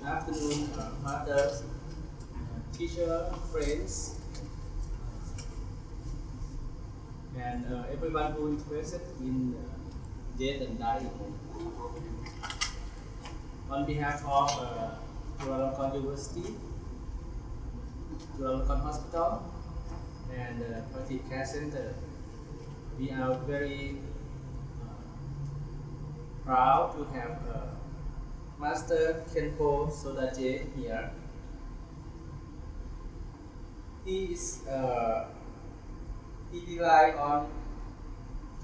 afternoon, mothers, teacher, friends, and everyone who is interested in death and dying. On behalf of Chulalongkorn University, Chulalongkorn Hospital, and Palliative Care Center, we are very proud to have Master Khenpo Sodargye here. He relied on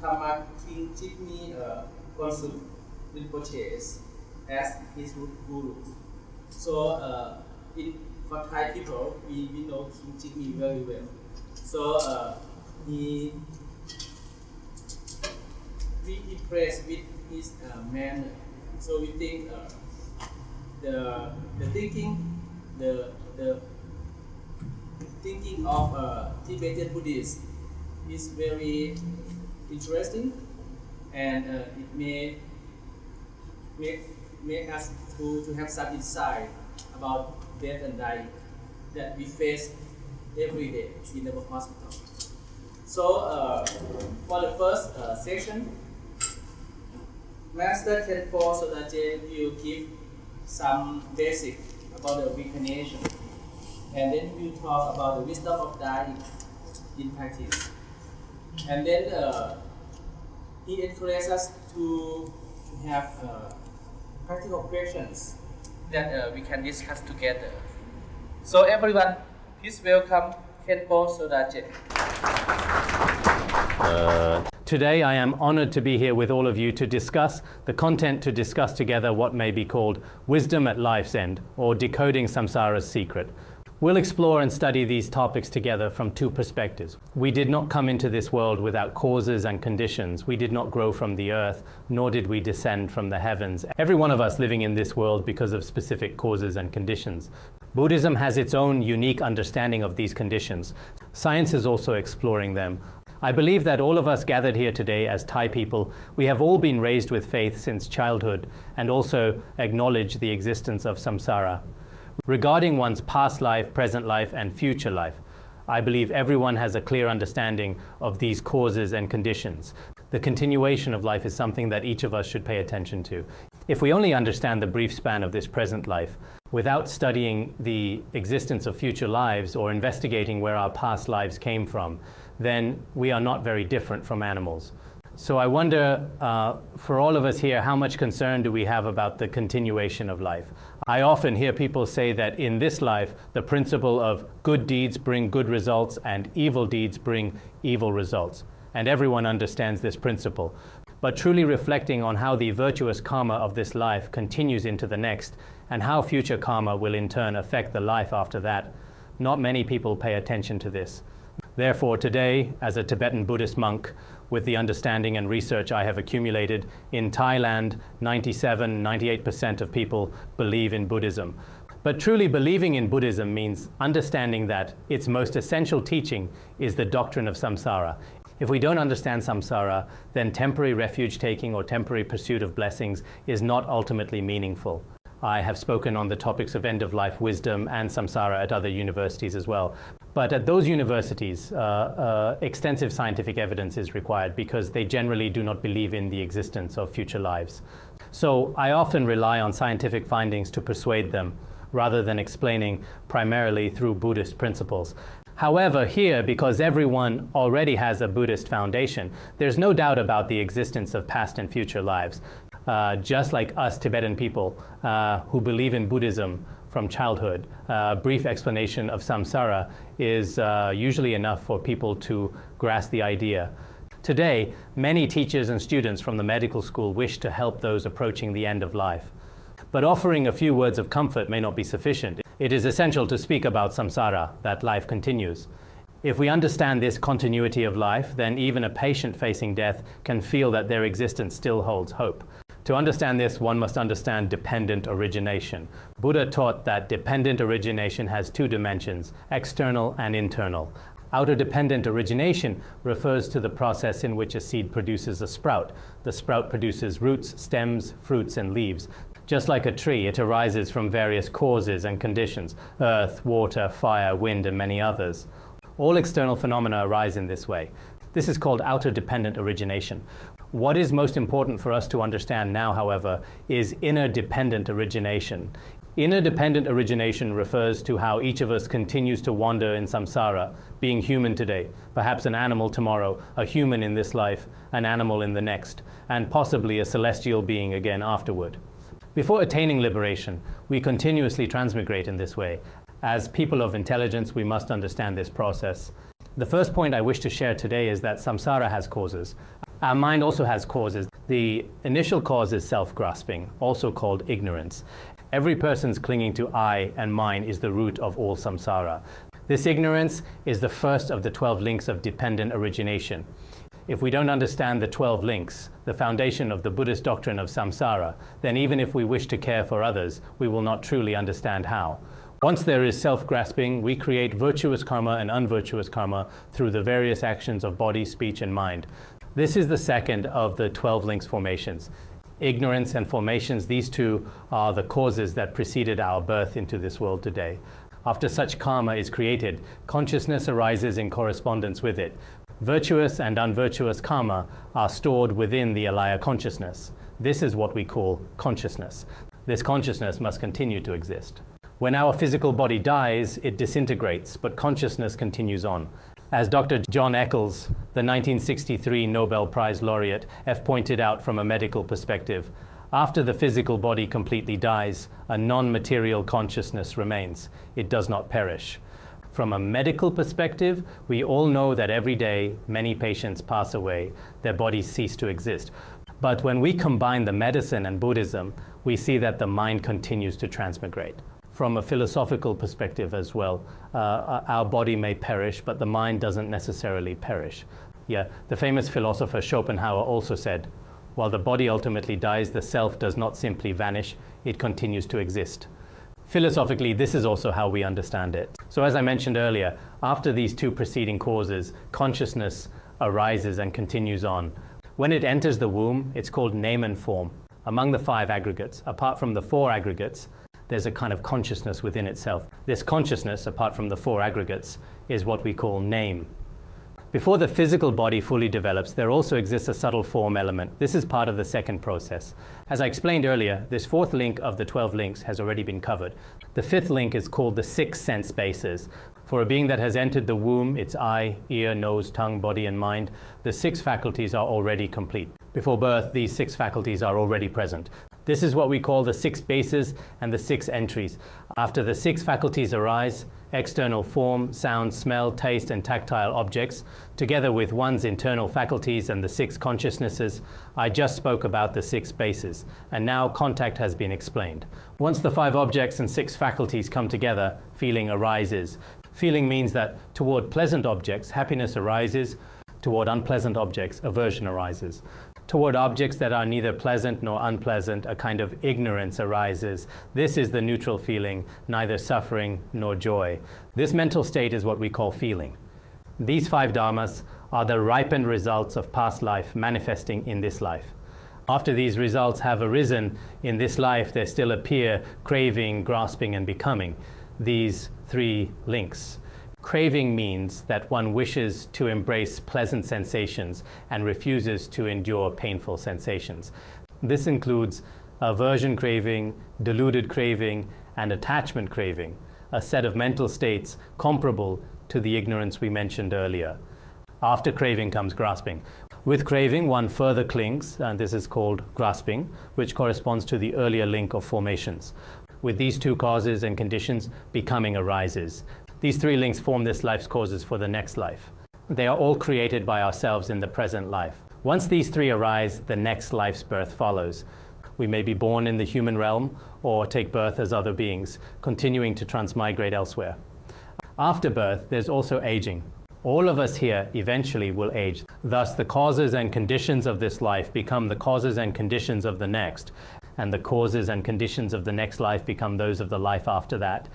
Thamma King Jigme Konsult Rinpoche as his guru. So for Thai people, we know King Jigme very well. So we impressed with his manner. So we think the thinking of Tibetan Buddhists is very interesting, and it may make us to have some insight about death and dying that we face every day in our hospital. So for the first session, Master Khenpo Sodargye will give some basic about the reincarnation, and then we'll talk about the wisdom of dying in practice. And then he encourages us to have practical questions that we can discuss together. So everyone, please welcome Khenpo Sodargye. Today I am honored to be here with all of you to discuss together what may be called wisdom at life's end, or decoding samsara's secret. We'll explore and study these topics together from two perspectives. We did not come into this world without causes and conditions. We did not grow from the earth, nor did we descend from the heavens. Every one of us living in this world because of specific causes and conditions. Buddhism has its own unique understanding of these conditions. Science is also exploring them. I believe that all of us gathered here today as Thai people, we have all been raised with faith since childhood and also acknowledge the existence of samsara. Regarding one's past life, present life, and future life, I believe everyone has a clear understanding of these causes and conditions. The continuation of life is something that each of us should pay attention to. If we only understand the brief span of this present life, without studying the existence of future lives or investigating where our past lives came from, then we are not very different from animals. So I wonder, for all of us here, how much concern do we have about the continuation of life? I often hear people say that in this life, the principle of good deeds bring good results and evil deeds bring evil results. And everyone understands this principle. But truly reflecting on how the virtuous karma of this life continues into the next, and how future karma will in turn affect the life after that, not many people pay attention to this. Therefore, today, as a Tibetan Buddhist monk, with the understanding and research I have accumulated, in Thailand, 98% of people believe in Buddhism. But truly believing in Buddhism means understanding that its most essential teaching is the doctrine of samsara. If we don't understand samsara, then temporary refuge taking or temporary pursuit of blessings is not ultimately meaningful. I have spoken on the topics of end-of-life wisdom and samsara at other universities as well. But at those universities, extensive scientific evidence is required because they generally do not believe in the existence of future lives. So I often rely on scientific findings to persuade them, rather than explaining primarily through Buddhist principles. However, here, because everyone already has a Buddhist foundation, there's no doubt about the existence of past and future lives. Just like us Tibetan people who believe in Buddhism from childhood, a brief explanation of samsara is usually enough for people to grasp the idea. Today, many teachers and students from the medical school wish to help those approaching the end of life. But offering a few words of comfort may not be sufficient. It is essential to speak about samsara, that life continues. If we understand this continuity of life, then even a patient facing death can feel that their existence still holds hope. To understand this, one must understand dependent origination. Buddha taught that dependent origination has two dimensions, external and internal. Outer dependent origination refers to the process in which a seed produces a sprout. The sprout produces roots, stems, fruits, and leaves. Just like a tree, it arises from various causes and conditions: earth, water, fire, wind, and many others. All external phenomena arise in this way. This is called outer-dependent origination. What is most important for us to understand now, however, is inner-dependent origination. Inner-dependent origination refers to how each of us continues to wander in samsara, being human today, perhaps an animal tomorrow, a human in this life, an animal in the next, and possibly a celestial being again afterward. Before attaining liberation, we continuously transmigrate in this way. As people of intelligence, we must understand this process. The first point I wish to share today is that samsara has causes. Our mind also has causes. The initial cause is self-grasping, also called ignorance. Every person's clinging to I and mine is the root of all samsara. This ignorance is the first of the 12 links of dependent origination. If we don't understand the 12 links, the foundation of the Buddhist doctrine of samsara, then even if we wish to care for others, we will not truly understand how. Once there is self-grasping, we create virtuous karma and unvirtuous karma through the various actions of body, speech, and mind. This is the second of the 12 links formations. Ignorance and formations, these two are the causes that preceded our birth into this world today. After such karma is created, consciousness arises in correspondence with it. Virtuous and unvirtuous karma are stored within the alaya consciousness. This is what we call consciousness. This consciousness must continue to exist. When our physical body dies, it disintegrates, but consciousness continues on. As Dr. John Eccles, the 1963 Nobel Prize laureate, pointed out from a medical perspective, after the physical body completely dies, a non-material consciousness remains. It does not perish. From a medical perspective, we all know that every day many patients pass away, their bodies cease to exist. But when we combine the medicine and Buddhism, we see that the mind continues to transmigrate. From a philosophical perspective as well, our body may perish, but the mind doesn't necessarily perish. Yeah, the famous philosopher Schopenhauer also said, while the body ultimately dies, the self does not simply vanish, it continues to exist. Philosophically, this is also how we understand it. So as I mentioned earlier, after these two preceding causes, consciousness arises and continues on. When it enters the womb, it's called name and form. Among the 5 aggregates, apart from the 4 aggregates, there's a kind of consciousness within itself. This consciousness, apart from the 4 aggregates, is what we call name. Before the physical body fully develops, there also exists a subtle form element. This is part of the second process. As I explained earlier, this 4th link of the 12 links has already been covered. The 5th link is called the 6 sense bases. For a being that has entered the womb, its eye, ear, nose, tongue, body, and mind, the 6 faculties are already complete. Before birth, these 6 faculties are already present. This is what we call the 6 bases and the 6 entries. After the 6 faculties arise, external form, sound, smell, taste, and tactile objects, together with one's internal faculties and the 6 consciousnesses, I just spoke about the 6 bases, and now contact has been explained. Once the 5 objects and 6 faculties come together, feeling arises. Feeling means that toward pleasant objects, happiness arises. Toward unpleasant objects, aversion arises. Toward objects that are neither pleasant nor unpleasant, a kind of ignorance arises. This is the neutral feeling, neither suffering nor joy. This mental state is what we call feeling. These 5 dharmas are the ripened results of past life manifesting in this life. After these results have arisen in this life, there still appear craving, grasping, and becoming. These 3 links. Craving means that one wishes to embrace pleasant sensations and refuses to endure painful sensations. This includes aversion craving, deluded craving, and attachment craving, a set of mental states comparable to the ignorance we mentioned earlier. After craving comes grasping. With craving, one further clings, and this is called grasping, which corresponds to the earlier link of formations. With these 2 causes and conditions, becoming arises. These 3 links form this life's causes for the next life. They are all created by ourselves in the present life. Once these 3 arise, the next life's birth follows. We may be born in the human realm or take birth as other beings, continuing to transmigrate elsewhere. After birth, there's also aging. All of us here eventually will age. Thus, the causes and conditions of this life become the causes and conditions of the next, and the causes and conditions of the next life become those of the life after that.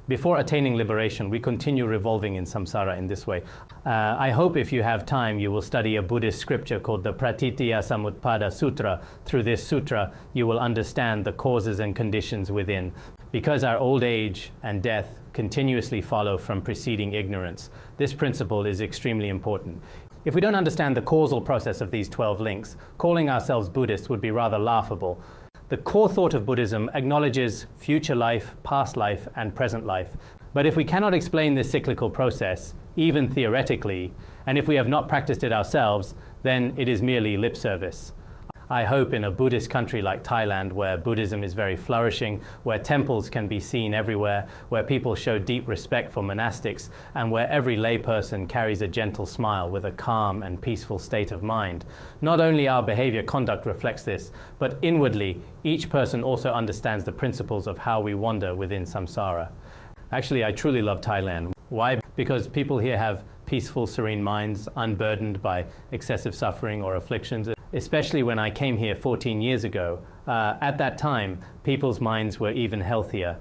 Before attaining liberation, we continue revolving in samsara in this way. I hope if you have time, you will study a Buddhist scripture called the Pratitya Samutpada Sutra. Through this sutra, you will understand the causes and conditions within. Because our old age and death continuously follow from preceding ignorance, this principle is extremely important. If we don't understand the causal process of these 12 links, calling ourselves Buddhists would be rather laughable. The core thought of Buddhism acknowledges future life, past life, and present life. But if we cannot explain this cyclical process, even theoretically, and if we have not practiced it ourselves, then it is merely lip service. I hope in a Buddhist country like Thailand, where Buddhism is very flourishing, where temples can be seen everywhere, where people show deep respect for monastics, and where every layperson carries a gentle smile with a calm and peaceful state of mind. Not only our behavior conduct reflects this, but inwardly, each person also understands the principles of how we wander within samsara. Actually, I truly love Thailand. Why? Because people here have peaceful, serene minds, unburdened by excessive suffering or afflictions. Especially when I came here 14 years ago. At that time, people's minds were even healthier.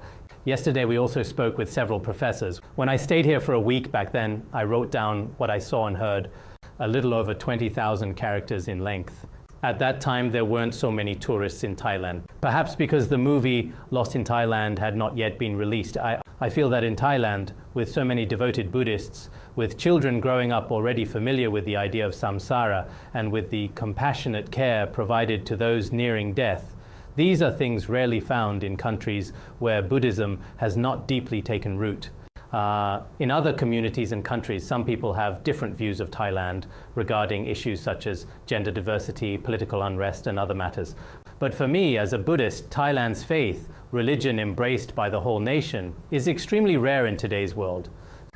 Yesterday, we also spoke with several professors. When I stayed here for a week back then, I wrote down what I saw and heard, a little over 20,000 characters in length. At that time, there weren't so many tourists in Thailand. Perhaps because the movie Lost in Thailand had not yet been released. I feel that in Thailand, with so many devoted Buddhists, with children growing up already familiar with the idea of samsara, and with the compassionate care provided to those nearing death, these are things rarely found in countries where Buddhism has not deeply taken root. In other communities and countries, some people have different views of Thailand regarding issues such as gender diversity, political unrest, and other matters. But for me, as a Buddhist, Thailand's faith, religion embraced by the whole nation, is extremely rare in today's world.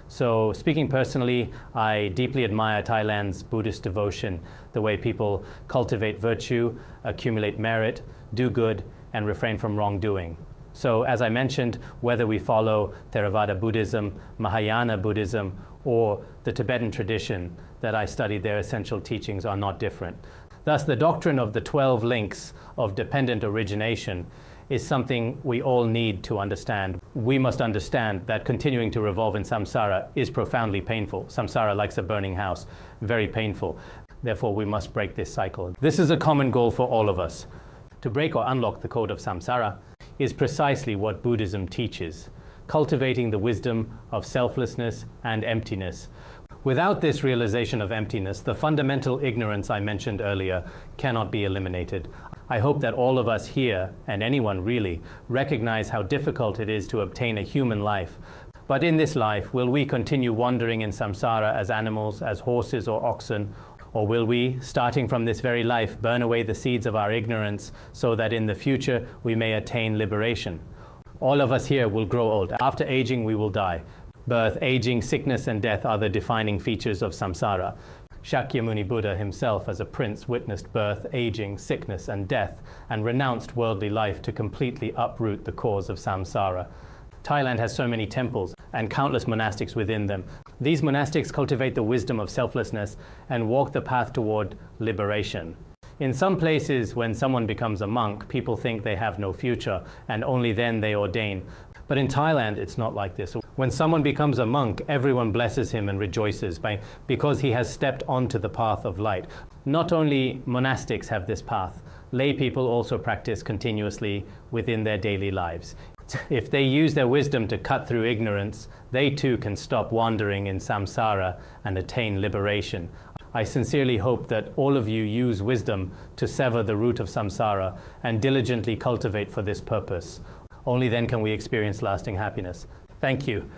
So speaking personally, I deeply admire Thailand's Buddhist devotion, the way people cultivate virtue, accumulate merit, do good, and refrain from wrongdoing. So as I mentioned, whether we follow Theravada Buddhism, Mahayana Buddhism, or the Tibetan tradition that I studied, their essential teachings are not different. Thus, the doctrine of the 12 links of dependent origination is something we all need to understand. We must understand that continuing to revolve in samsara is profoundly painful. Samsara, like a burning house, very painful. Therefore, we must break this cycle. This is a common goal for all of us. To break or unlock the code of samsara is precisely what Buddhism teaches, cultivating the wisdom of selflessness and emptiness. Without this realization of emptiness, the fundamental ignorance I mentioned earlier cannot be eliminated. I hope that all of us here, and anyone really, recognize how difficult it is to obtain a human life. But in this life, will we continue wandering in samsara as animals, as horses or oxen? Or will we, starting from this very life, burn away the seeds of our ignorance so that in the future we may attain liberation? All of us here will grow old. After aging, we will die. Birth, aging, sickness, and death are the defining features of samsara. Shakyamuni Buddha himself, as a prince, witnessed birth, aging, sickness, and death, and renounced worldly life to completely uproot the cause of samsara. Thailand has so many temples and countless monastics within them. These monastics cultivate the wisdom of selflessness and walk the path toward liberation. In some places, when someone becomes a monk, people think they have no future, and only then they ordain. But in Thailand, it's not like this. When someone becomes a monk, everyone blesses him and rejoices because he has stepped onto the path of light. Not only monastics have this path, lay people also practice continuously within their daily lives. If they use their wisdom to cut through ignorance, they too can stop wandering in samsara and attain liberation. I sincerely hope that all of you use wisdom to sever the root of samsara and diligently cultivate for this purpose. Only then can we experience lasting happiness. Thank you.